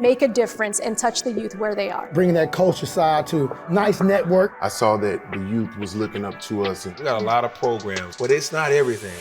make a difference and touch the youth where they are. Bringing that culture side to nice network. I saw that the youth was looking up to us, and we got a lot of programs, but it's not everything.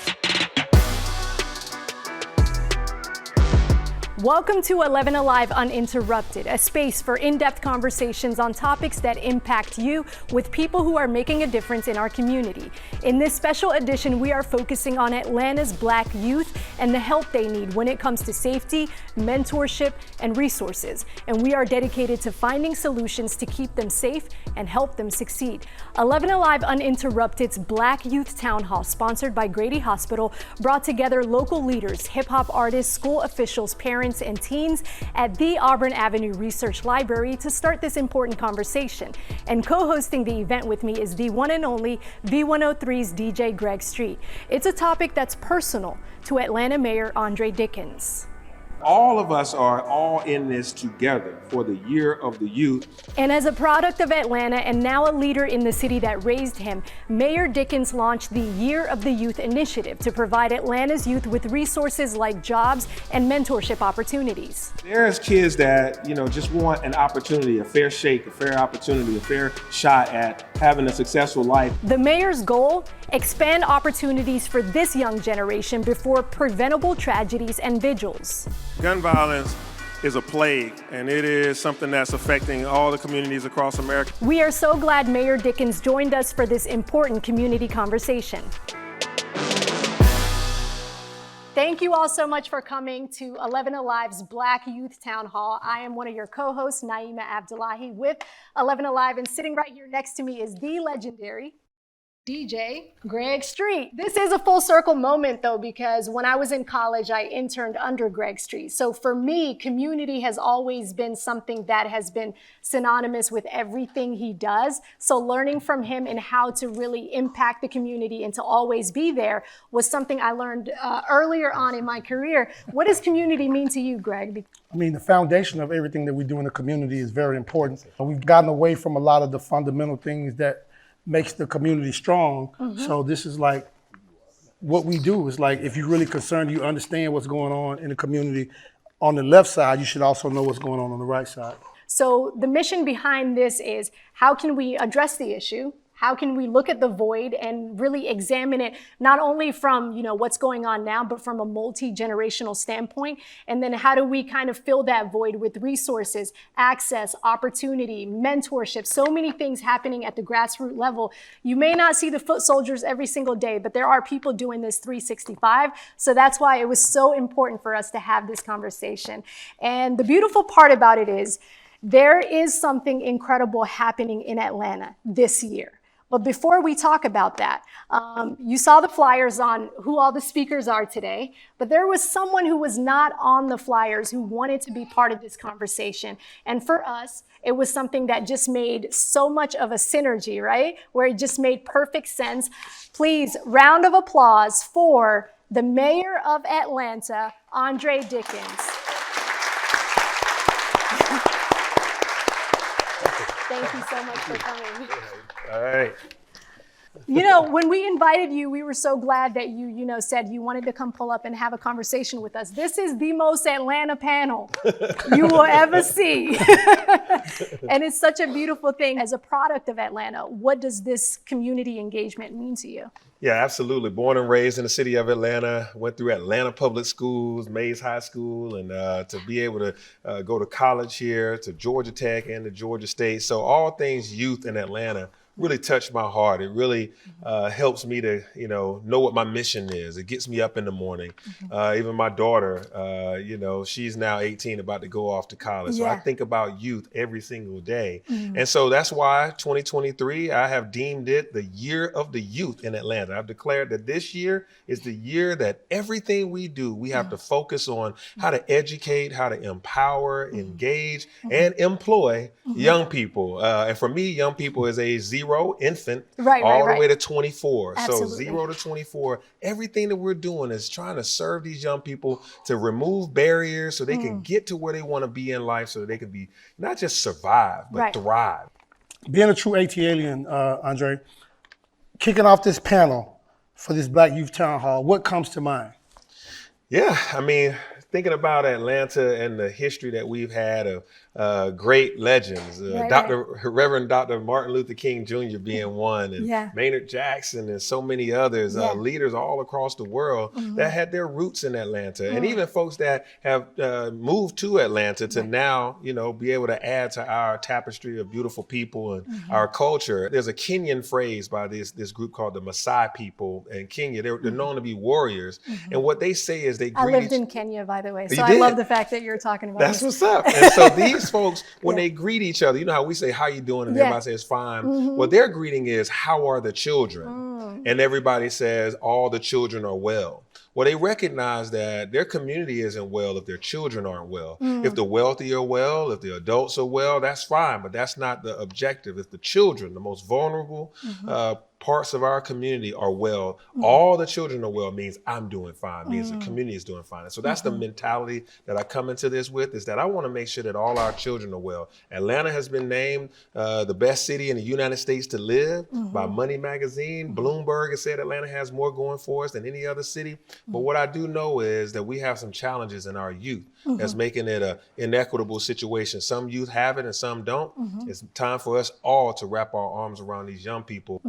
Welcome to 11 Alive Uninterrupted, a space for in-depth conversations on topics that impact you with people who are making a difference in our community. In this special edition, we are focusing on Atlanta's Black youth and the help they need when it comes to safety, mentorship, and resources. And we are dedicated to finding solutions to keep them safe and help them succeed. 11 Alive Uninterrupted's Black Youth Town Hall, sponsored by Grady Hospital, brought together local leaders, hip-hop artists, school officials, parents, and teens at the Auburn Avenue Research Library to start this important conversation. And co-hosting the event with me is the one and only V103's DJ Greg Street. It's a topic that's personal to Atlanta Mayor Andre Dickens. All of us are all in this together for the Year of the Youth. And as a product of Atlanta and now a leader in the city that raised him, Mayor Dickens launched the Year of the Youth initiative to provide Atlanta's youth with resources like jobs and mentorship opportunities. There's kids that, just want an opportunity, a fair shake, a fair opportunity, a fair shot at having a successful life. The mayor's goal, expand opportunities for this young generation before preventable tragedies and vigils. Gun violence is a plague, and it is something that's affecting all the communities across America. We are so glad Mayor Dickens joined us for this important community conversation. Thank you all so much for coming to 11 Alive's Black Youth Town Hall. I am one of your co-hosts, Naima Abdullahi, with 11 Alive, and sitting right here next to me is the legendary DJ Greg Street. This is a full circle moment though, because when I was in college, I interned under Greg Street. So for me, community has always been something that has been synonymous with everything he does. So learning from him and how to really impact the community and to always be there was something I learned earlier on in my career. What does community mean to you, Greg? The foundation of everything that we do in the community is very important. We've gotten away from a lot of the fundamental things that makes the community strong. Mm-hmm. So this is like what we do is like, if you're really concerned, you understand what's going on in the community on the left side, you should also know what's going on the right side. So the mission behind this is, how can we address the issue? How can we look at the void and really examine it, not only from what's going on now, but from a multi-generational standpoint? And then how do we kind of fill that void with resources, access, opportunity, mentorship, so many things happening at the grassroots level. You may not see the foot soldiers every single day, but there are people doing this 365. So that's why it was so important for us to have this conversation. And the beautiful part about it is, there is something incredible happening in Atlanta this year. But before we talk about that, you saw the flyers on who all the speakers are today, but there was someone who was not on the flyers who wanted to be part of this conversation. And for us, it was something that just made so much of a synergy, right? Where it just made perfect sense. Please, round of applause for the Mayor of Atlanta, Andre Dickens. Thank you so much for coming. All right. When we invited you, we were so glad that you said you wanted to come pull up and have a conversation with us. This is the most Atlanta panel you will ever see. And it's such a beautiful thing. As a product of Atlanta, what does this community engagement mean to you? Yeah, absolutely. Born and raised in the city of Atlanta, went through Atlanta Public Schools, Mays High School, and to be able to go to college here, to Georgia Tech and to Georgia State. So all things youth in Atlanta really touched my heart. It really helps me to, know what my mission is. It gets me up in the morning. Even my daughter, she's now 18, about to go off to college. So I think about youth every single day. And so that's why 2023, I have deemed it the Year of the Youth in Atlanta. I've declared that this year is the year that everything we do, we have to focus on how to educate, how to empower, engage, and employ young people. And for me, young people is age 0 infant all the way to 24. Absolutely. So 0 to 24, everything that we're doing is trying to serve these young people to remove barriers so they can get to where they want to be in life, so that they can be not just survive, but thrive. Being a true AT alien, Andre, kicking off this panel for this Black Youth Town Hall, what comes to mind? Yeah, thinking about Atlanta and the history that we've had of great legends, Reverend Dr. Martin Luther King Jr. being one, and Maynard Jackson and so many others, leaders all across the world that had their roots in Atlanta, and even folks that have moved to Atlanta to now, be able to add to our tapestry of beautiful people and our culture. There's a Kenyan phrase by this group called the Maasai people in Kenya. They're known to be warriors, and what they say is they greet. I lived in Kenya, by the way, so I love the fact that you're talking about That's this. what's up. And so these folks, when they greet each other, you know how we say, how you doing? And everybody says fine. Well, their greeting is, how are the children? And everybody says, all the children are well. Well, they recognize that their community isn't well if their children aren't well. If the wealthy are well, if the adults are well, that's fine, but that's not the objective. If the children, the most vulnerable parts of our community are well, all the children are well means I'm doing fine, means the community is doing fine. And so that's the mentality that I come into this with, is that I want to make sure that all our children are well. Atlanta has been named the best city in the United States to live by Money Magazine. Bloomberg has said Atlanta has more going for us than any other city. But what I do know is that we have some challenges in our youth that's making it an inequitable situation. Some youth have it and some don't. It's time for us all to wrap our arms around these young people.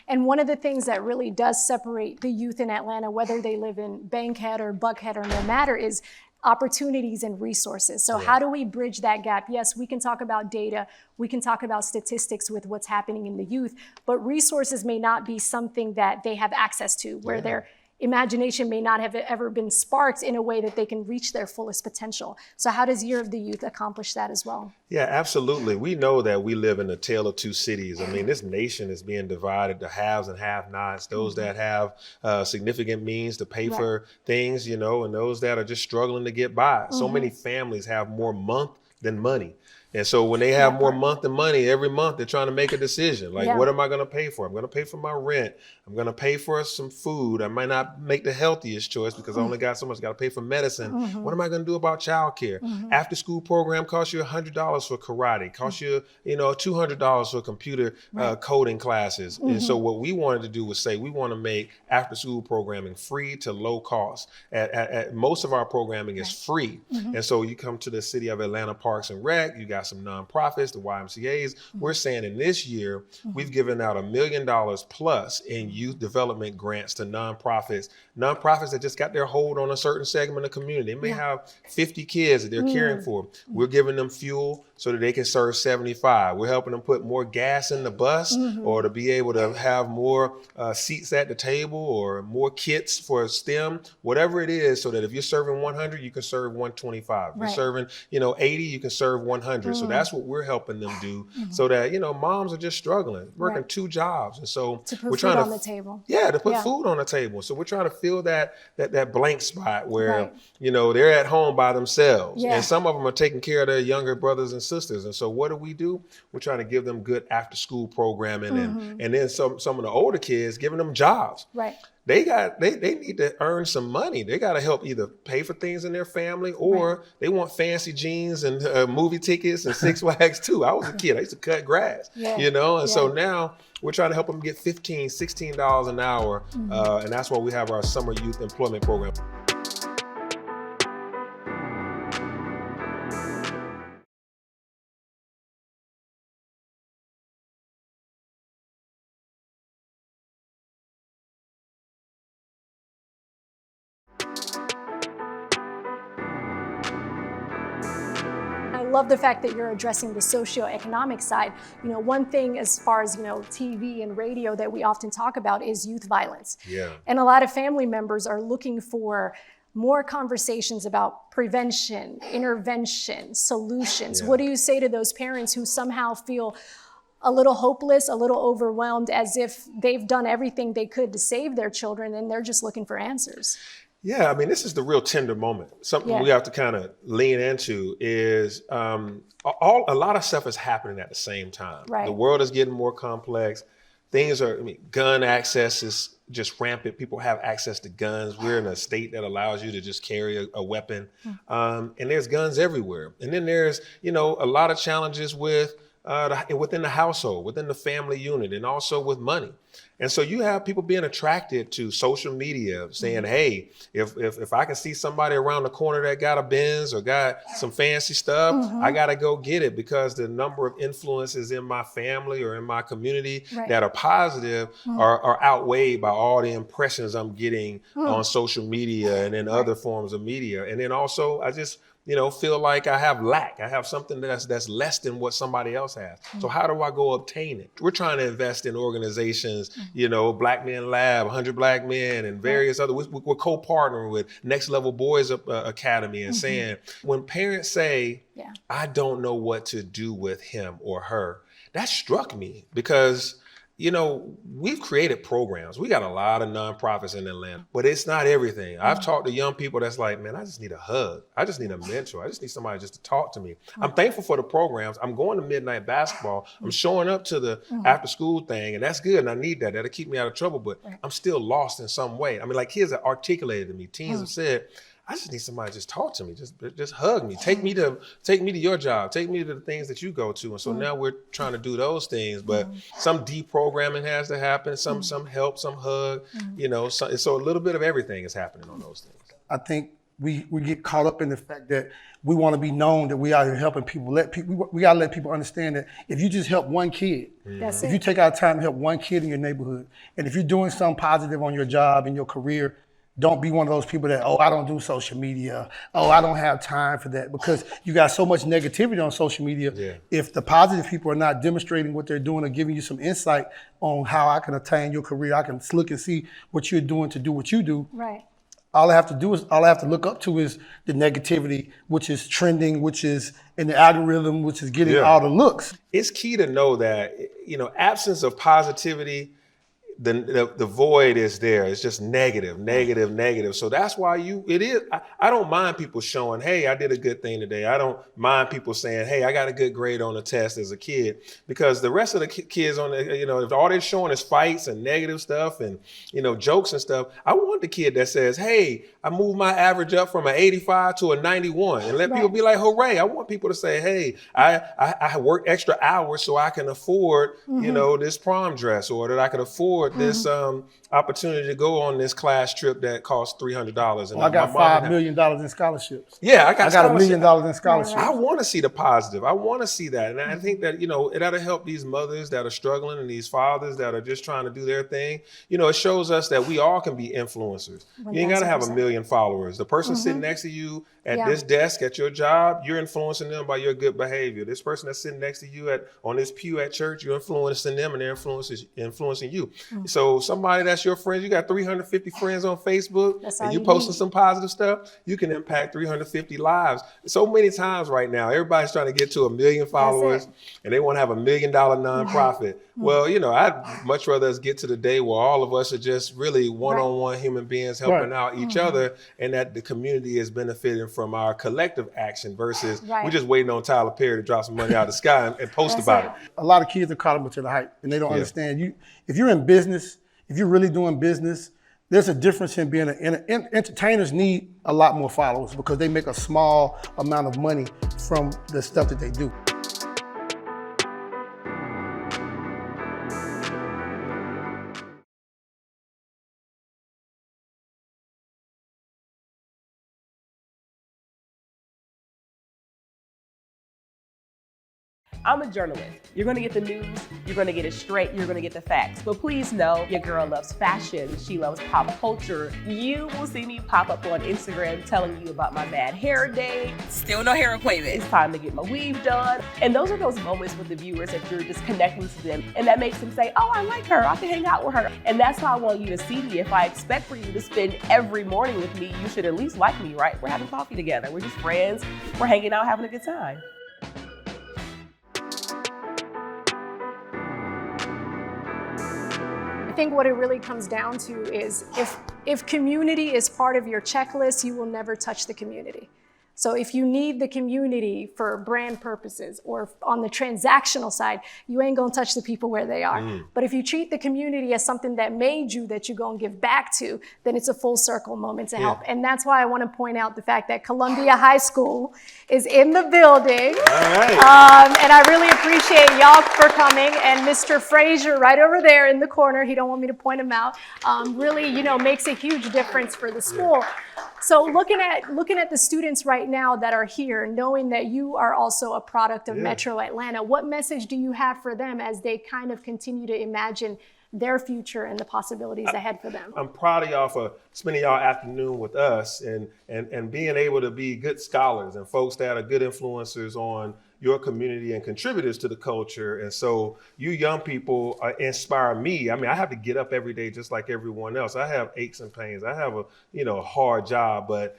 And one of the things that really does separate the youth in Atlanta, whether they live in Bankhead or Buckhead or no matter, is opportunities and resources. So how do we bridge that gap? Yes, we can talk about data, we can talk about statistics with what's happening in the youth, but resources may not be something that they have access to, where their imagination may not have ever been sparked in a way that they can reach their fullest potential. So how does Year of the Youth accomplish that as well? Yeah, absolutely. We know that we live in a tale of two cities. I mean, this nation is being divided to haves and have-nots, those that have significant means to pay for things, and those that are just struggling to get by. So many families have more month than money. And so when they have more month than money, every month they're trying to make a decision. Like, what am I going to pay for? I'm going to pay for my rent. I'm going to pay for some food. I might not make the healthiest choice because I only got so much. Got to pay for medicine. What am I going to do about childcare? After school program costs you $100 for karate. Costs you, $200 for computer coding classes. And so what we wanted to do was say we want to make after school programming free to low cost. At most of our programming is free. And so you come to the City of Atlanta Parks and Rec. You got some nonprofits, the YMCAs. We're saying in this year, we've given out $1 million plus in youth development grants to nonprofits that just got their hold on a certain segment of community. They may have 50 kids that they're caring for. We're giving them fuel so that they can serve 75. We're helping them put more gas in the bus or to be able to have more seats at the table or more kits for STEM, whatever it is, so that if you're serving 100, you can serve 125. If you're serving, 80, you can serve 100. So that's what we're helping them do so that, moms are just struggling, working 2 jobs. And so we're trying to on the table. Yeah, to put food on the table. So we're trying to fill that blank spot where, they're at home by themselves. And some of them are taking care of their younger brothers and sisters. And so what do? We're trying to give them good after school programming and then some of the older kids, giving them jobs. Right. They need to earn some money. They got to help either pay for things in their family or they want fancy jeans and movie tickets and Six Flags too. I was a kid. I used to cut grass, and so now we're trying to help them get $15, $16 an hour. And that's why we have our summer youth employment program. I love the fact that you're addressing the socioeconomic side. One thing as far as, TV and radio that we often talk about is youth violence. Yeah. And a lot of family members are looking for more conversations about prevention, intervention, solutions. Yeah. What do you say to those parents who somehow feel a little hopeless, a little overwhelmed, as if they've done everything they could to save their children and they're just looking for answers? Yeah, I mean, this is the real tender moment. Something we have to kind of lean into is a lot of stuff is happening at the same time. Right. The world is getting more complex. Gun access is just rampant. People have access to guns. We're in a state that allows you to just carry a weapon. And there's guns everywhere. And then there's, a lot of challenges with within the household, within the family unit, and also with money. And so you have people being attracted to social media, saying, hey, if I can see somebody around the corner that got a Benz or got some fancy stuff, I got to go get it, because the number of influences in my family or in my community that are positive are outweighed by all the impressions I'm getting on social media and in other forms of media. And then also, I just feel like I have lack. I have something that's less than what somebody else has. So how do I go obtain it? We're trying to invest in organizations, Black Men Lab, 100 Black Men, and various other. We're co-partnering with Next Level Boys Academy and saying, when parents say, I don't know what to do with him or her, that struck me, because we've created programs. We got a lot of nonprofits in Atlanta, but it's not everything. I've talked to young people that's like, man, I just need a hug. I just need a mentor. I just need somebody just to talk to me. I'm thankful for the programs. I'm going to midnight basketball. I'm showing up to the after school thing, and that's good, and I need that. That'll keep me out of trouble, but I'm still lost in some way. I mean, like kids have articulated to me, teens have said, I just need somebody to just talk to me, just hug me, take me to your job, take me to the things that you go to. And so now we're trying to do those things, but some deprogramming has to happen, some help, some hug, so a little bit of everything is happening on those things. I think we get caught up in the fact that we want to be known that we are here helping people. We gotta let people understand that if you just help one kid, if you take out time to help one kid in your neighborhood, and if you're doing something positive on your job and your career, don't be one of those people that, I don't do social media. I don't have time for that, because you got so much negativity on social media. Yeah. If the positive people are not demonstrating what they're doing or giving you some insight on how I can attain your career, I can look and see what you're doing to do what you do. Right. All I have to look up to is the negativity, which is trending, which is in the algorithm, which is getting all the looks. It's key to know that, absence of positivity, the void is there. It's just negative. So that's why I don't mind people showing, hey, I did a good thing today. I don't mind people saying, hey, I got a good grade on the test as a kid, because the rest of the kids on the, if all they're showing is fights and negative stuff and, jokes and stuff, I want the kid that says, hey, I moved my average up from an 85 to a 91, and let people be like, hooray. I want people to say, hey, I worked extra hours so I can afford, this prom dress, or that I can afford this opportunity to go on this class trip that costs $300. And I got $5 million in scholarships. Yeah, I got $1 million in scholarships. I want to see the positive. I want to see that. And I think that, it'll help these mothers that are struggling and these fathers that are just trying to do their thing. It shows us that we all can be influencers. 100%. You ain't got to have 1 million followers. The person sitting next to you at this desk at your job, you're influencing them by your good behavior. This person that's sitting next to you on this pew at church, you're influencing them, and they're influencing you. So somebody that's your friend, you got 350 friends on Facebook, and you posting some positive stuff, you can impact 350 lives. So many times right now, everybody's trying to get to 1 million followers, and they want to have $1 million nonprofit. Well, I'd much rather us get to the day where all of us are just really one-on-one human beings helping out each other, and that the community is benefiting from our collective action versus we're just waiting on Tyler Perry to drop some money out of the sky and post about it. A lot of kids are caught up into the hype, and they don't understand. If you're in business, if you're really doing business, there's a difference in being entertainers need a lot more followers, because they make a small amount of money from the stuff that they do. I'm a journalist. You're gonna get the news, you're gonna get it straight, you're gonna get the facts. But please know, your girl loves fashion, she loves pop culture. You will see me pop up on Instagram telling you about my bad hair day. Still no hair appointment. It's time to get my weave done. And those are those moments with the viewers that you're just connecting to them, and that makes them say, oh, I like her, I can hang out with her. And that's how I want you to see me. If I expect for you to spend every morning with me, you should at least like me, right? We're having coffee together, we're just friends, we're hanging out, having a good time. I think what it really comes down to is if community is part of your checklist, you will never touch the community. So if you need the community for brand purposes or on the transactional side, you ain't gonna touch the people where they are. But if you treat the community as something that made you, that you're gonna give back to, then it's a full circle moment to help. And that's why I wanna point out the fact that Columbia High School is in the building. All right. And I really appreciate y'all for coming. And Mr. Frazier right over there in the corner, he don't want me to point him out, really, you know, makes a huge difference for the school. So looking at the students right now that are here, knowing that you are also a product of Metro Atlanta, what message do you have for them as they kind of continue to imagine their future and the possibilities ahead for them? I'm proud of y'all for spending y'all afternoon with us and being able to be good scholars and folks that are good influencers on your community and contributors to the culture. And so you young people inspire me. I mean, I have to get up every day just like everyone else. I have aches and pains. I have a hard job, but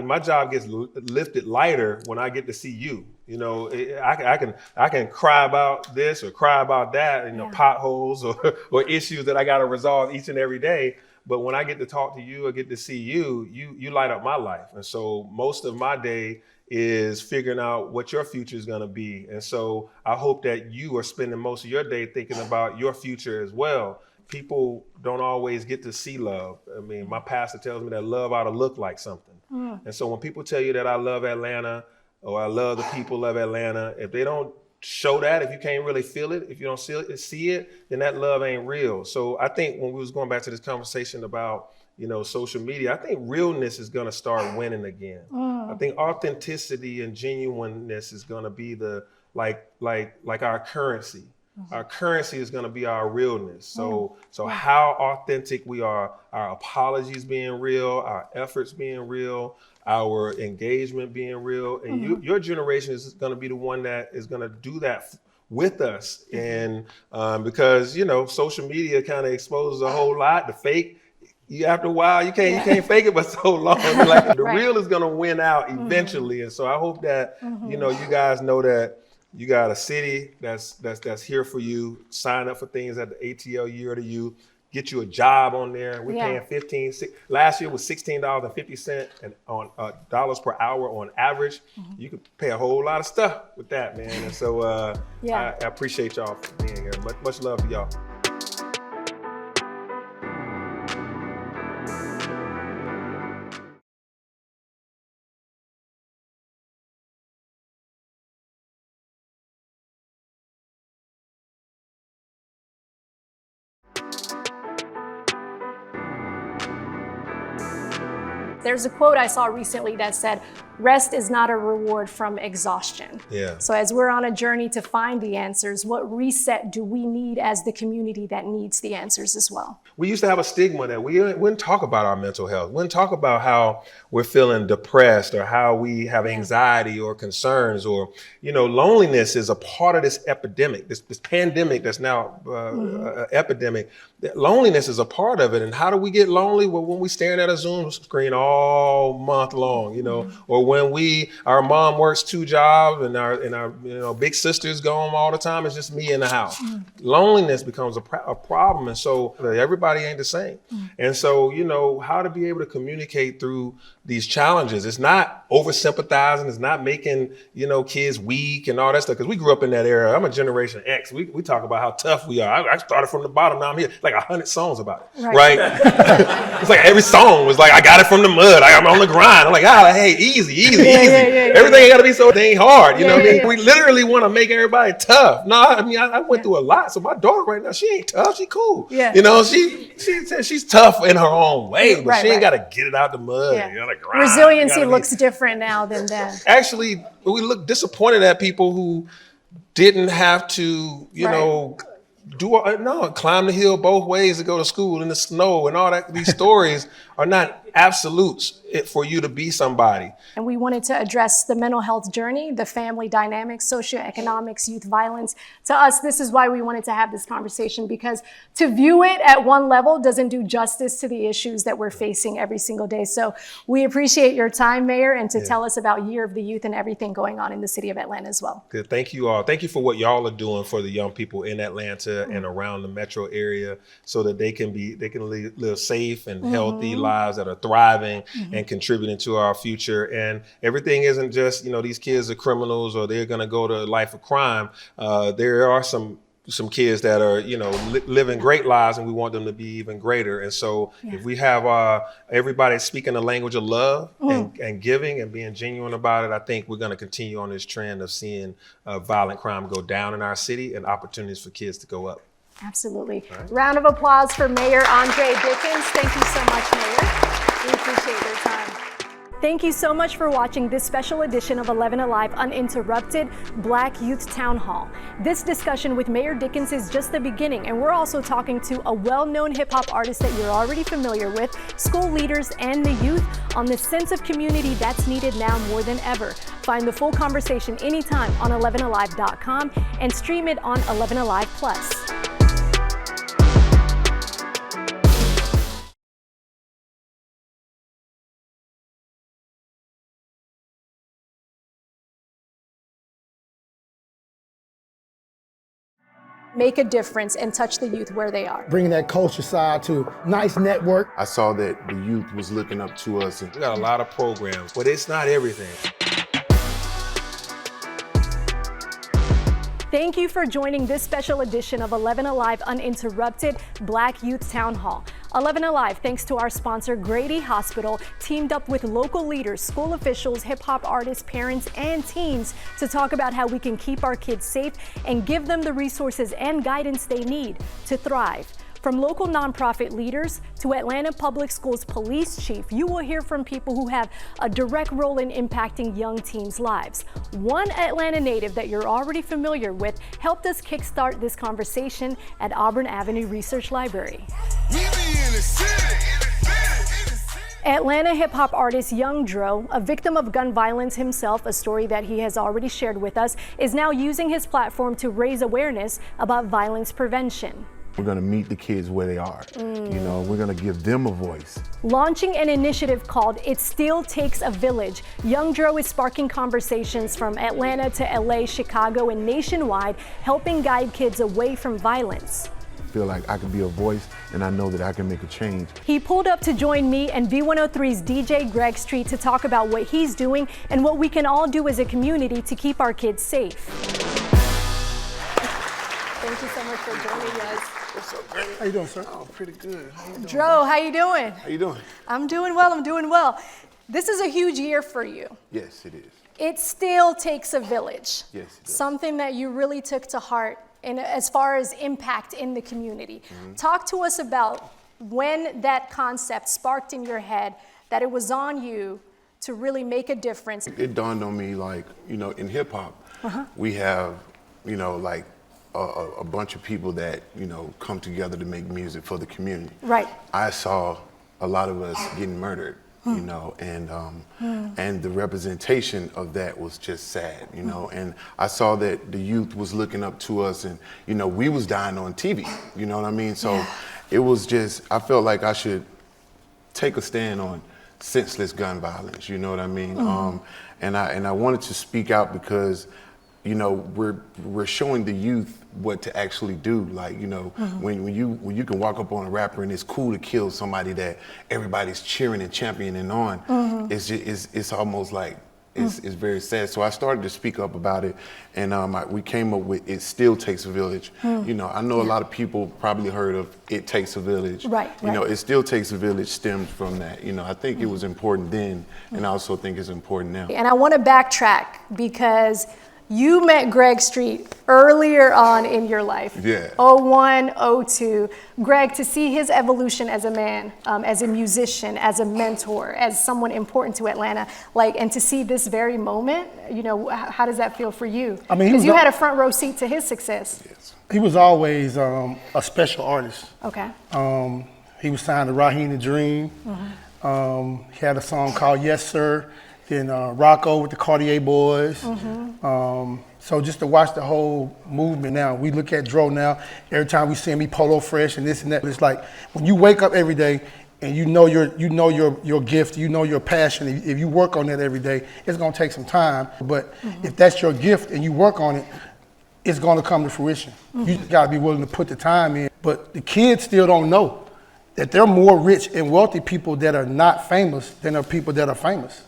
my job gets lifted lighter when I get to see you. You know, I can cry about this or cry about that, potholes or issues that I got to resolve each and every day. But when I get to talk to you or get to see you, you light up my life. And so most of my day is figuring out what your future is going to be. And so I hope that you are spending most of your day thinking about your future as well. People don't always get to see love. I mean, my pastor tells me that love ought to look like something. And so when people tell you that I love Atlanta or I love the people of Atlanta, if they don't show that, if you can't really feel it, if you don't see it, then that love ain't real. So I think when we was going back to this conversation about social media, I think realness is going to start winning again. I think authenticity and genuineness is going to be the like our currency. Our currency is going to be our realness. So how authentic we are, our apologies being real, our efforts being real, our engagement being real, and your generation is going to be the one that is going to do that with us. And because social media kind of exposes a whole lot, the fake. After a while, you can't fake it, but so long. Like the real is gonna win out eventually, and so I hope that you guys know that you got a city that's here for you. Sign up for things at the ATL Year to You. Get you a job on there. We're paying last year was $16.50 and on dollars per hour on average. You could pay a whole lot of stuff with that, man. And so I appreciate y'all for being here. Much love to y'all. There's a quote I saw recently that said, "Rest is not a reward from exhaustion." Yeah. So as we're on a journey to find the answers, what reset do we need as the community that needs the answers as well? We used to have a stigma that we wouldn't talk about our mental health. We wouldn't talk about how we're feeling depressed or how we have anxiety or concerns or, loneliness is a part of this epidemic, this pandemic that's now an epidemic. Loneliness is a part of it. And how do we get lonely? Well, when we're staring at a Zoom screen all month long, or when our mom works 2 jobs and our big sisters go home all the time. It's just me in the house. Loneliness becomes a problem. And so everybody ain't the same. And so, how to be able to communicate through these challenges. It's not over sympathizing. It's not making, kids weak and all that stuff. Because we grew up in that era. I'm a Generation X. We talk about how tough we are. I started from the bottom. Now I'm here. Like 100 songs about it. Right? It's like every song was like, I got it from the mud. I'm on the grind. I'm like, hey, easy. Everything ain't got to be so dang hard. You know what I mean? We literally want to make everybody tough. No, I went through a lot. So my daughter right now, she ain't tough. She cool. Yeah. She says she's tough in her own way, but she ain't got to get it out the mud. Yeah. Resiliency looks different now than then. Actually, we look disappointed at people who didn't have to, climb the hill both ways to go to school in the snow and all that. These stories are not absolutes for you to be somebody. And we wanted to address the mental health journey, the family dynamics, socioeconomics, youth violence. To us, this is why we wanted to have this conversation, because to view it at one level doesn't do justice to the issues that we're facing every single day. So we appreciate your time, Mayor, and to tell us about Year of the Youth and everything going on in the city of Atlanta as well. Good. Thank you all. Thank you for what y'all are doing for the young people in Atlanta and around the metro area so that they can live safe and healthy lives that are thriving and contributing to our future. And everything isn't just, these kids are criminals or they're going to go to a life of crime. There are some kids that are, living great lives, and we want them to be even greater. And so if we have everybody speaking the language of love and giving and being genuine about it, I think we're going to continue on this trend of seeing violent crime go down in our city and opportunities for kids to go up. Absolutely. Right. Round of applause for Mayor Andre Dickens. Thank you so much, Mayor. We appreciate your time. Thank you so much for watching this special edition of 11 Alive Uninterrupted Black Youth Town Hall. This discussion with Mayor Dickens is just the beginning, and we're also talking to a well-known hip-hop artist that you're already familiar with, school leaders, and the youth on the sense of community that's needed now more than ever. Find the full conversation anytime on 11alive.com and stream it on 11 Alive Plus. Make a difference and touch the youth where they are. Bringing that culture side to nice network. I saw that the youth was looking up to us. We got a lot of programs, but it's not everything. Thank you for joining this special edition of 11 Alive Uninterrupted Black Youth Town Hall. 11 Alive, thanks to our sponsor, Grady Hospital, teamed up with local leaders, school officials, hip-hop artists, parents, and teens to talk about how we can keep our kids safe and give them the resources and guidance they need to thrive. From local nonprofit leaders to Atlanta Public Schools police chief, you will hear from people who have a direct role in impacting young teens' lives. One Atlanta native that you're already familiar with helped us kickstart this conversation at Auburn Avenue Research Library. Atlanta hip-hop artist Young Dro, a victim of gun violence himself, a story that he has already shared with us, is now using his platform to raise awareness about violence prevention. We're going to meet the kids where they are. We're going to give them a voice. Launching an initiative called It Still Takes a Village, Young Dro is sparking conversations from Atlanta to LA, Chicago, and nationwide, helping guide kids away from violence. I feel like I can be a voice, and I know that I can make a change. He pulled up to join me and V103's DJ Greg Street to talk about what he's doing and what we can all do as a community to keep our kids safe. Thank you so much for joining us. What's up, Grady? How you doing, sir? Oh, pretty good. How you doing? Dro, how you doing? How you doing? I'm doing well. This is a huge year for you. Yes, it is. It still takes a village. Yes, it does. Something that you really took to heart as far as impact in the community. Talk to us about when that concept sparked in your head, that it was on you to really make a difference. It dawned on me, in hip hop, we have, a bunch of people that, come together to make music for the community. Right. I saw a lot of us getting murdered, and the representation of that was just sad, and I saw that the youth was looking up to us, and, we was dying on TV, you know what I mean? So it was just, I felt like I should take a stand on senseless gun violence, you know what I mean? And I wanted to speak out because, we're showing the youth what to actually do. When you can walk up on a rapper and it's cool to kill somebody that everybody's cheering and championing on, it's almost like it's very sad. So I started to speak up about it, and we came up with It Still Takes a Village. I know a lot of people probably heard of It Takes a Village. Right. It Still Takes a Village stemmed from that. I think it was important then, and I also think it's important now. And I want to backtrack because you met Greg Street earlier on in your life. Yeah. 01, 02. Greg, to see his evolution as a man, as a musician, as a mentor, as someone important to Atlanta, and to see this very moment, how does that feel for you? I mean, because you had a front row seat to his success. Yes. He was always a special artist. Okay. He was signed to Raheem the Dream. He had a song called Yes Sir. Then Rocco with the Cartier Boys. So just to watch the whole movement now, we look at Dro now, every time we see him, he polo fresh and this and that. It's like when you wake up every day and you know your gift, you know your passion, if you work on that every day, it's gonna take some time. But if that's your gift and you work on it, it's gonna come to fruition. You just gotta be willing to put the time in. But the kids still don't know. that there are more rich and wealthy people that are not famous than there are people that are famous.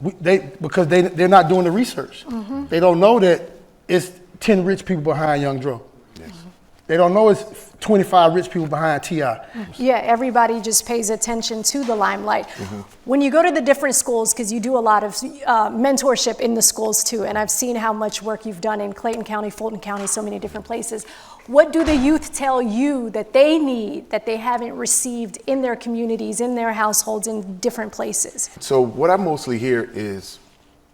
Because they're not doing the research. They don't know that it's 10 rich people behind Young Dro. They don't know it's 25 rich people behind T.I. Yeah, everybody just pays attention to the limelight. When you go to the different schools, because you do a lot of mentorship in the schools too, and I've seen how much work you've done in Clayton County, Fulton County, so many different places. What do the youth tell you that they need that they haven't received in their communities, in their households, in different places? So what I mostly hear is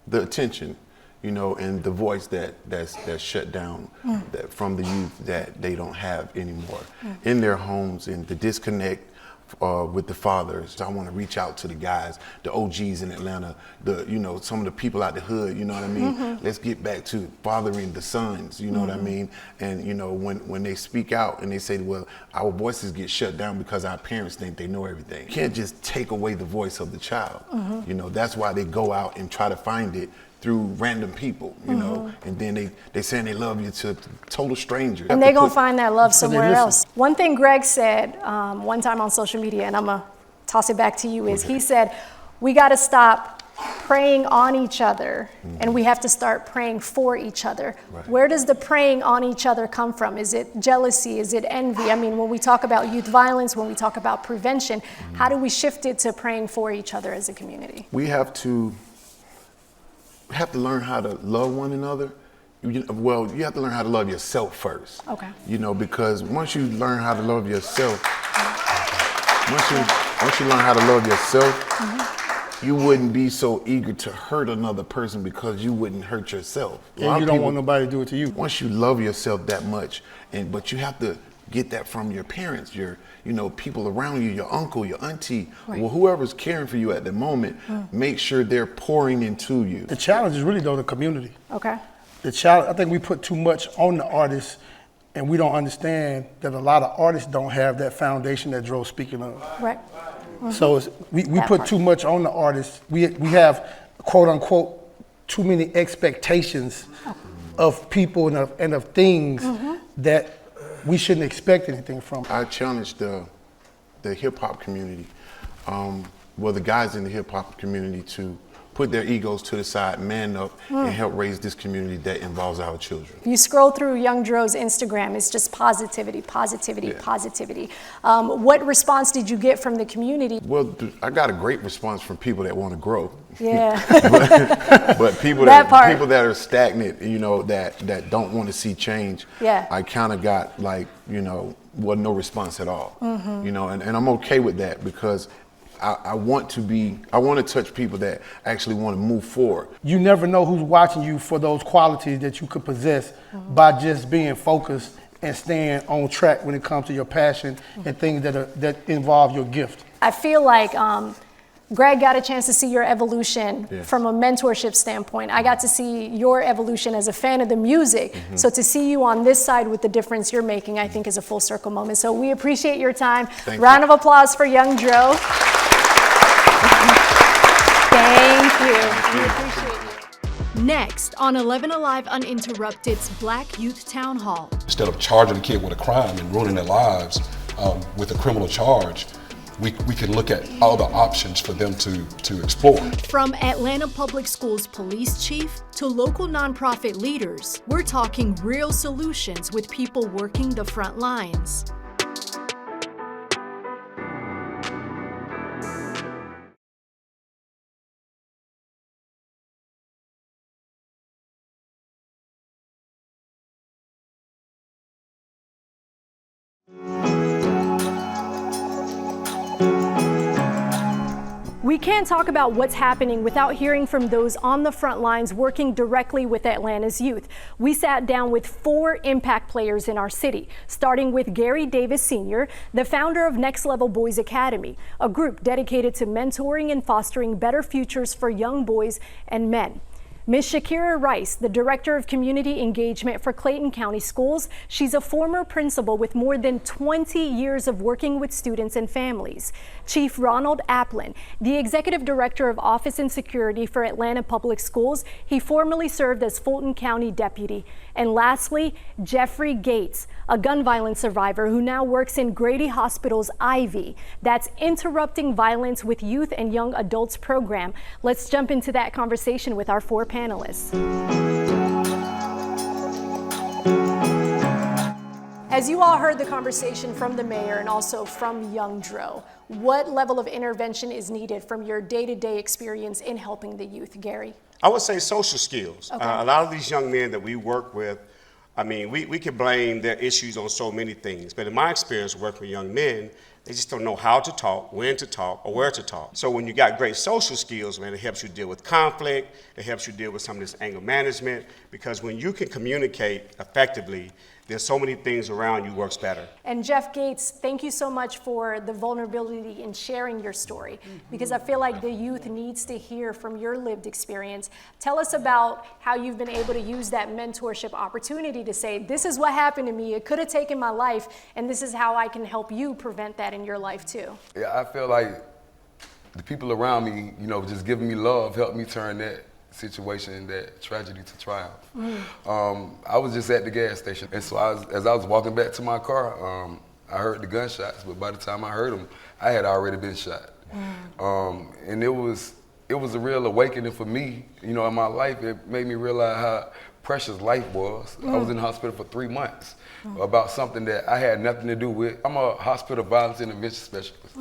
the attention, you know, and the voice that's shut down that from the youth that they don't have anymore in their homes, and the disconnect with the fathers. I want to reach out to the guys, the OGs in Atlanta, some of the people out the hood, you know what I mean? Let's get back to fathering the sons, you know what I mean? And, you know, when they speak out and they say, well, our voices get shut down because our parents think they know everything. You can't just take away the voice of the child. You know, that's why they go out and try to find it through random people, you know, and then they saying they love you to total strangers. And they're gonna find that love somewhere else. One thing Greg said one time on social media, and I'm gonna toss it back to you, is he said, we gotta stop preying on each other and we have to start praying for each other. Where does the preying on each other come from? Is it jealousy? Is it envy? I mean, when we talk about youth violence, when we talk about prevention, how do we shift it to praying for each other as a community? We have to learn how to love one another. Well, you have to learn how to love yourself first. Okay. You know, because once you learn how to love yourself, once you learn how to love yourself, you wouldn't be so eager to hurt another person because you wouldn't hurt yourself. And you don't want nobody to do it to you. Once you love yourself that much, but you have to get that from your parents, people around you, your uncle, your auntie, well, whoever's caring for you at the moment, make sure they're pouring into you. The challenge is really though the community. Okay. The challenge, I think we put too much on the artists, and we don't understand that a lot of artists don't have that foundation that Dro's speaking of. Right. So we put too much on the artists. We have, quote unquote, too many expectations of people and of things that we shouldn't expect anything from. I challenge the hip hop community, the guys in the hip hop community, to put their egos to the side, man up, and help raise this community that involves our children. If you scroll through Young Dro's Instagram, it's just positivity, positivity, positivity. What response did you get from the community? Well, I got a great response from people that want to grow. Yeah. but people that are stagnant, that don't want to see change. Yeah. I kind of got no response at all. And I'm okay with that, because I want to touch people that actually want to move forward. You never know who's watching you for those qualities that you could possess by just being focused and staying on track when it comes to your passion and things that involve your gift. I feel like Greg got a chance to see your evolution from a mentorship standpoint. I got to see your evolution as a fan of the music. So to see you on this side with the difference you're making, I think is a full circle moment. So we appreciate your time. Round of applause for Young Dro. Thank you. We appreciate you. Next on 11 Alive Uninterrupted's Black Youth Town Hall. Instead of charging a kid with a crime and ruining their lives with a criminal charge, we can look at all the options for them to explore. From Atlanta Public Schools police chief to local nonprofit leaders, we're talking real solutions with people working the front lines. We can't talk about what's happening without hearing from those on the front lines working directly with Atlanta's youth. We sat down with 4 impact players in our city, starting with Gary Davis Sr., the founder of Next Level Boys Academy, a group dedicated to mentoring and fostering better futures for young boys and men. Ms. Shakira Rice, the Director of Community Engagement for Clayton County Schools. She's a former principal with more than 20 years of working with students and families. Chief Ronald Applin, the Executive Director of Office and Security for Atlanta Public Schools. He formerly served as Fulton County Deputy. And lastly, Jeffrey Gates, a gun violence survivor who now works in Grady Hospital's Ivy. That's Interrupting Violence with Youth and Young Adults program. Let's jump into that conversation with our four panelists. As you all heard the conversation from the mayor and also from Young Dro, what level of intervention is needed from your day-to-day experience in helping the youth, Gary? I would say social skills. Okay. A lot of these young men that we work with, I mean, we can blame their issues on so many things, but in my experience working with young men, they just don't know how to talk, when to talk, or where to talk. So when you got great social skills, man, it helps you deal with conflict, it helps you deal with some of this anger management, because when you can communicate effectively, there's so many things around you works better. And Jeff Gates, thank you so much for the vulnerability in sharing your story, because I feel like the youth needs to hear from your lived experience. Tell us about how you've been able to use that mentorship opportunity to say, this is what happened to me, it could have taken my life, and this is how I can help you prevent that in your life too. Yeah, I feel like the people around me, you know, just giving me love helped me turn that situation and that tragedy to triumph. I was just at the gas station, and so as I was walking back to my car, I heard the gunshots, but by the time I heard them, I had already been shot. And it was a real awakening for me, you know, in my life. It made me realize how precious life was. I was in the hospital for 3 months about something that I had nothing to do with. I'm a hospital violence intervention specialist.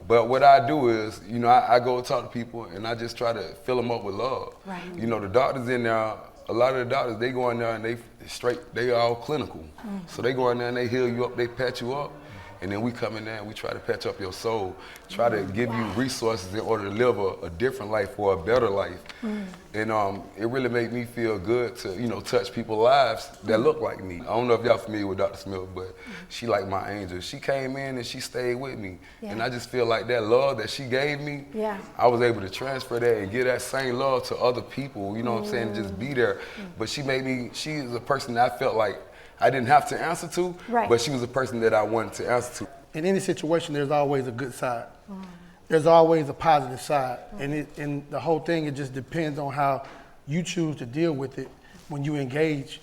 But what I do is, you know, I go talk to people and I just try to fill them up with love. Right. You know, the doctors in there, a lot of the doctors, they go in there and they all clinical. So they go in there and they heal you up, they patch you up. And then we come in there and we try to patch up your soul, try to give you resources in order to live a different life or a better life. And it really made me feel good to, you know, touch people's lives that look like me. I don't know if y'all familiar with Dr. Smith, but she like my angel. She came in and she stayed with me. And I just feel like that love that she gave me, I was able to transfer that and give that same love to other people, you know what I'm saying, just be there. But she is a person that I felt like I didn't have to answer to, but she was a person that I wanted to answer to. In any situation, there's always a good side. There's always a positive side. And the whole thing, it just depends on how you choose to deal with it when you engage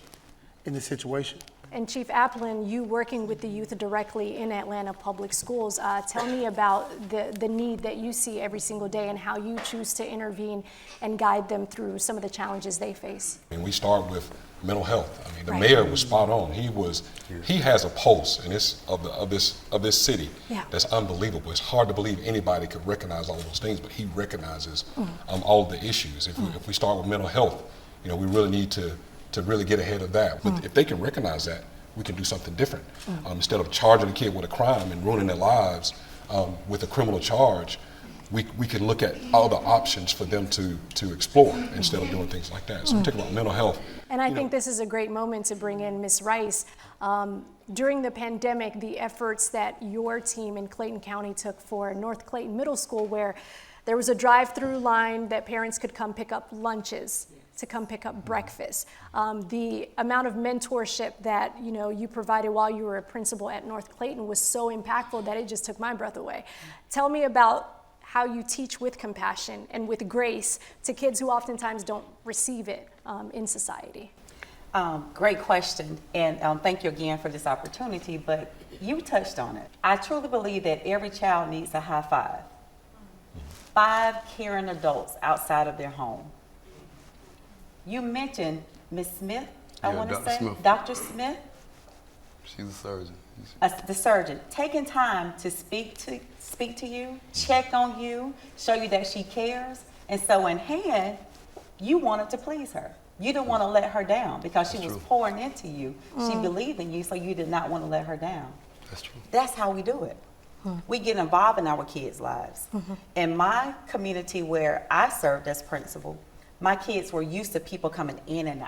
in the situation. And Chief Applin, you working with the youth directly in Atlanta Public Schools, tell me about the need that you see every single day and how you choose to intervene and guide them through some of the challenges they face. And we start with mental health. I mean, the mayor was spot on. He has a pulse in of this city that's unbelievable. It's hard to believe anybody could recognize all those things, but he recognizes all of the issues. If we start with mental health, you know, we really need to really get ahead of that. But if they can recognize that, we can do something different. Instead of charging a kid with a crime and ruining their lives with a criminal charge, we can look at all the options for them to explore instead of doing things like that. So we talk about mental health. And I think this is a great moment to bring in Ms. Rice. During the pandemic, the efforts that your team in Clayton County took for North Clayton Middle School, where there was a drive-through line that parents could come pick up lunches, to come pick up breakfast. The amount of mentorship that you provided while you were a principal at North Clayton was so impactful that it just took my breath away. Tell me about how you teach with compassion and with grace to kids who oftentimes don't receive it in society. Great question, and thank you again for this opportunity, but you touched on it. I truly believe that every child needs a high five. 5 caring adults outside of their home. You mentioned Ms. Smith, I want to say, Smith. Dr. Smith. She's a surgeon. The surgeon, taking time to speak to you, check on you, show you that she cares, and so in hand, you wanted to please her. You didn't want to let her down because she was pouring into you. She believed in you, so you did not want to let her down. That's true. That's how we do it. We get involved in our kids' lives. In my community where I served as principal, my kids were used to people coming in and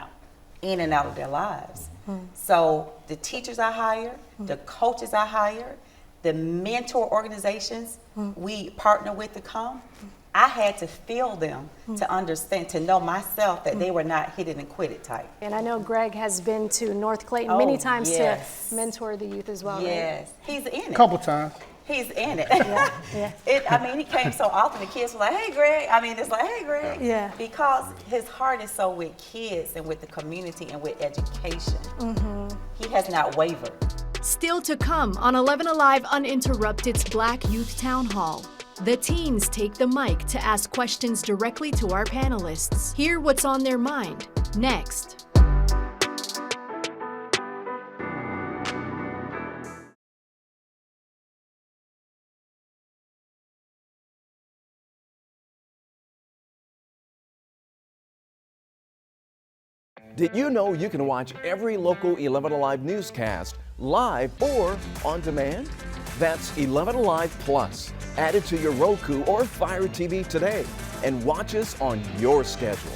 out of their lives. So the teachers I hired, the coaches I hired, the mentor organizations we partner with to come, I had to feel them to understand, to know myself that they were not hit it and quit it type. And I know Greg has been to North Clayton many times to mentor the youth as well, Yes, he's in it. Couple times. He's in it. Yeah. I mean, he came so often, the kids were like, hey, Greg. I mean, it's like, hey, Greg. Yeah. Because his heart is so with kids and with the community and with education. He has not wavered. Still to come on 11 Alive Uninterrupted's Black Youth Town Hall. The teens take the mic to ask questions directly to our panelists. Hear what's on their mind next. Did you know you can watch every local 11 Alive newscast live or on demand? That's 11 Alive Plus. Add it to your Roku or Fire TV today and watch us on your schedule.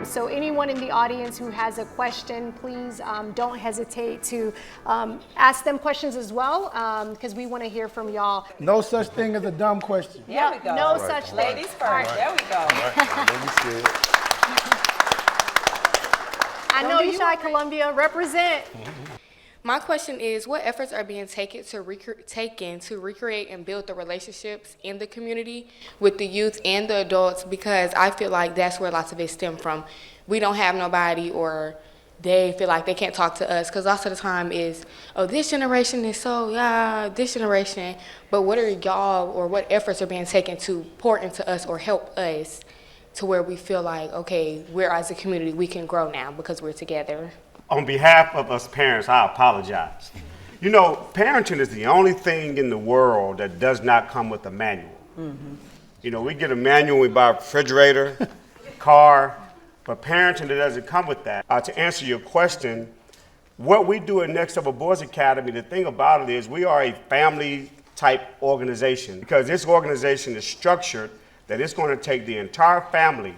So anyone in the audience who has a question, please don't hesitate to ask them questions as well, because we want to hear from y'all. No such thing as a dumb question. There we go. No such thing. Ladies first. There we go. I know you shy Columbia, represent. My question is, what efforts are being taken to recreate and build the relationships in the community with the youth and the adults? Because I feel like that's where lots of it stem from. We don't have nobody, or they feel like they can't talk to us, because lots of the time is, oh, this generation is so, this generation. But what are y'all, or what efforts are being taken to pour into us or help us to where we feel like, okay, we're as a community, we can grow now because we're together? On behalf of us parents, I apologize. You know, parenting is the only thing in the world that does not come with a manual. You know, we get a manual when we buy a refrigerator, car, but parenting, it doesn't come with that. To answer your question, what we do at Next Level Boys Academy, the thing about it is we are a family type organization, because this organization is structured that it's going to take the entire family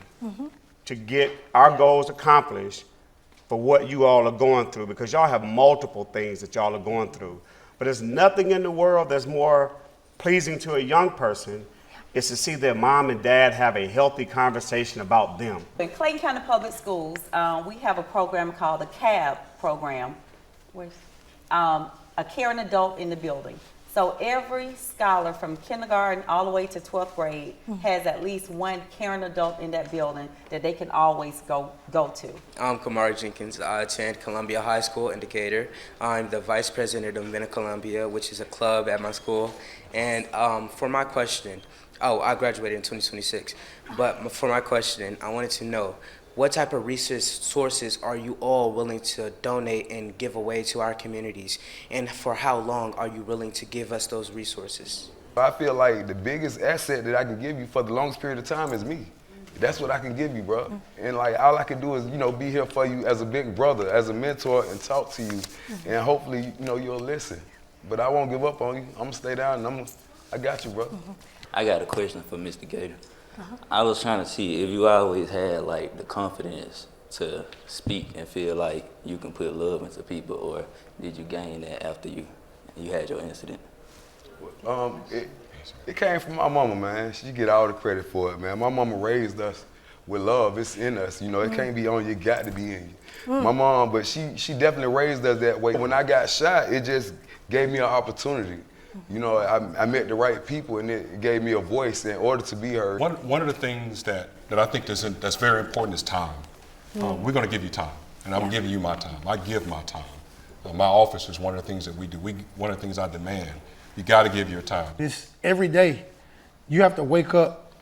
to get our goals accomplished for what you all are going through, because y'all have multiple things that y'all are going through. But there's nothing in the world that's more pleasing to a young person is to see their mom and dad have a healthy conversation about them. In Clayton County Public Schools, we have a program called the CAB program, which a caring adult in the building. So every scholar from kindergarten all the way to 12th grade has at least one caring adult in that building that they can always go to. I'm Kamari Jenkins. I attend Columbia High School in Decatur. I'm the vice president of Men of Columbia, which is a club at my school. And for my question, I graduated in 2026. But for my question, I wanted to know, what type of resources are you all willing to donate and give away to our communities? And for how long are you willing to give us those resources? I feel like the biggest asset that I can give you for the longest period of time is me. That's what I can give you, bro. And like, all I can do is, be here for you as a big brother, as a mentor, and talk to you. And hopefully, you'll listen. But I won't give up on you. I'm gonna stay down and I got you, bro. I got a question for Mr. Gator. I was trying to see if you always had like the confidence to speak and feel like you can put love into people, or did you gain that after you had your incident? It came from my mama, man. She get all the credit for it, man. My mama raised us with love. It's in us, It can't be on you, it got to be in you. My mom, but she definitely raised us that way. When I got shot, it just gave me an opportunity. I met the right people, and it gave me a voice in order to be heard. One of the things that I think that's very important is time. We're going to give you time, and I'm giving you my time. I give my time. My office is one of the things that we do. One of the things I demand, you got to give your time. It's every day. You have to wake up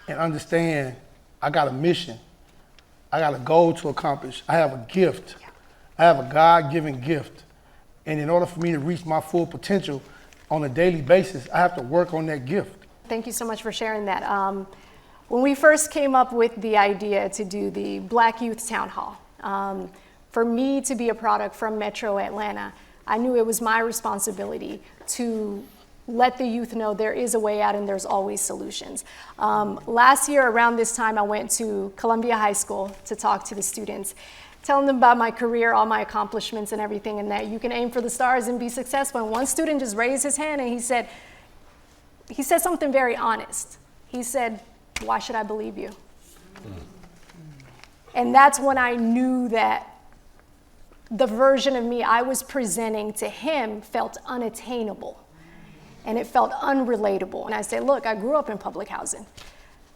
and understand, I got a mission. I got a goal to accomplish. I have a gift. I have a God-given gift. And in order for me to reach my full potential, on a daily basis, I have to work on that gift. Thank you so much for sharing that. When we first came up with the idea to do the Black Youth Town Hall, for me to be a product from Metro Atlanta, I knew it was my responsibility to let the youth know there is a way out and there's always solutions. Last year around this time, I went to Columbia High School to talk to the students. telling them about my career, all my accomplishments and everything, and that you can aim for the stars and be successful. And one student just raised his hand and he said something very honest. He said, "Why should I believe you?" And that's when I knew that the version of me I was presenting to him felt unattainable. And it felt unrelatable. And I said, look, I grew up in public housing.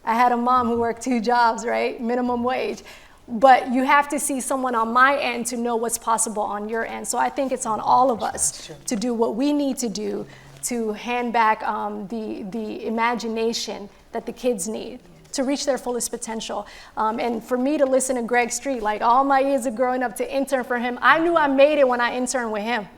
I had a mom who worked 2 jobs, right? Minimum wage. But you have to see someone on my end to know what's possible on your end. So I think it's on all of us to do what we need to do to hand back the imagination that the kids need to reach their fullest potential. And for me to listen to Greg Street, like all my years of growing up, to intern for him, I knew I made it when I interned with him.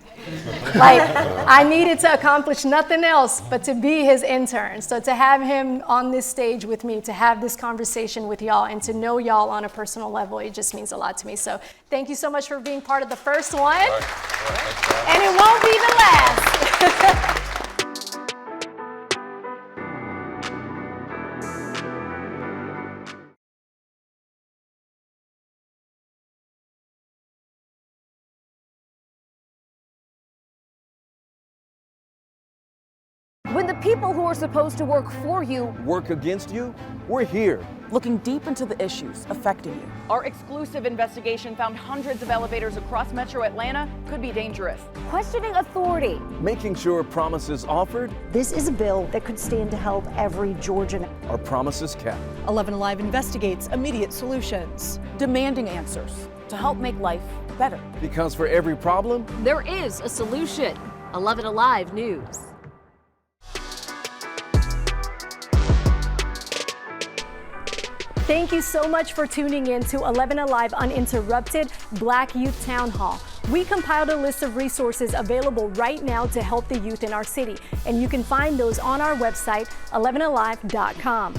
Like, I needed to accomplish nothing else but to be his intern. So to have him on this stage with me, to have this conversation with y'all, and to know y'all on a personal level, it just means a lot to me. So thank you so much for being part of the first one. And it won't be the last. When the people who are supposed to work for you work against you, we're here. Looking deep into the issues affecting you. Our exclusive investigation found hundreds of elevators across Metro Atlanta could be dangerous. Questioning authority. Making sure promises offered. This is a bill that could stand to help every Georgian. Are promises kept. 11 Alive investigates immediate solutions. Demanding answers to help make life better. Because for every problem, there is a solution. 11 Alive News. Thank you so much for tuning in to 11 Alive Uninterrupted Black Youth Town Hall. We compiled a list of resources available right now to help the youth in our city, and you can find those on our website, 11alive.com.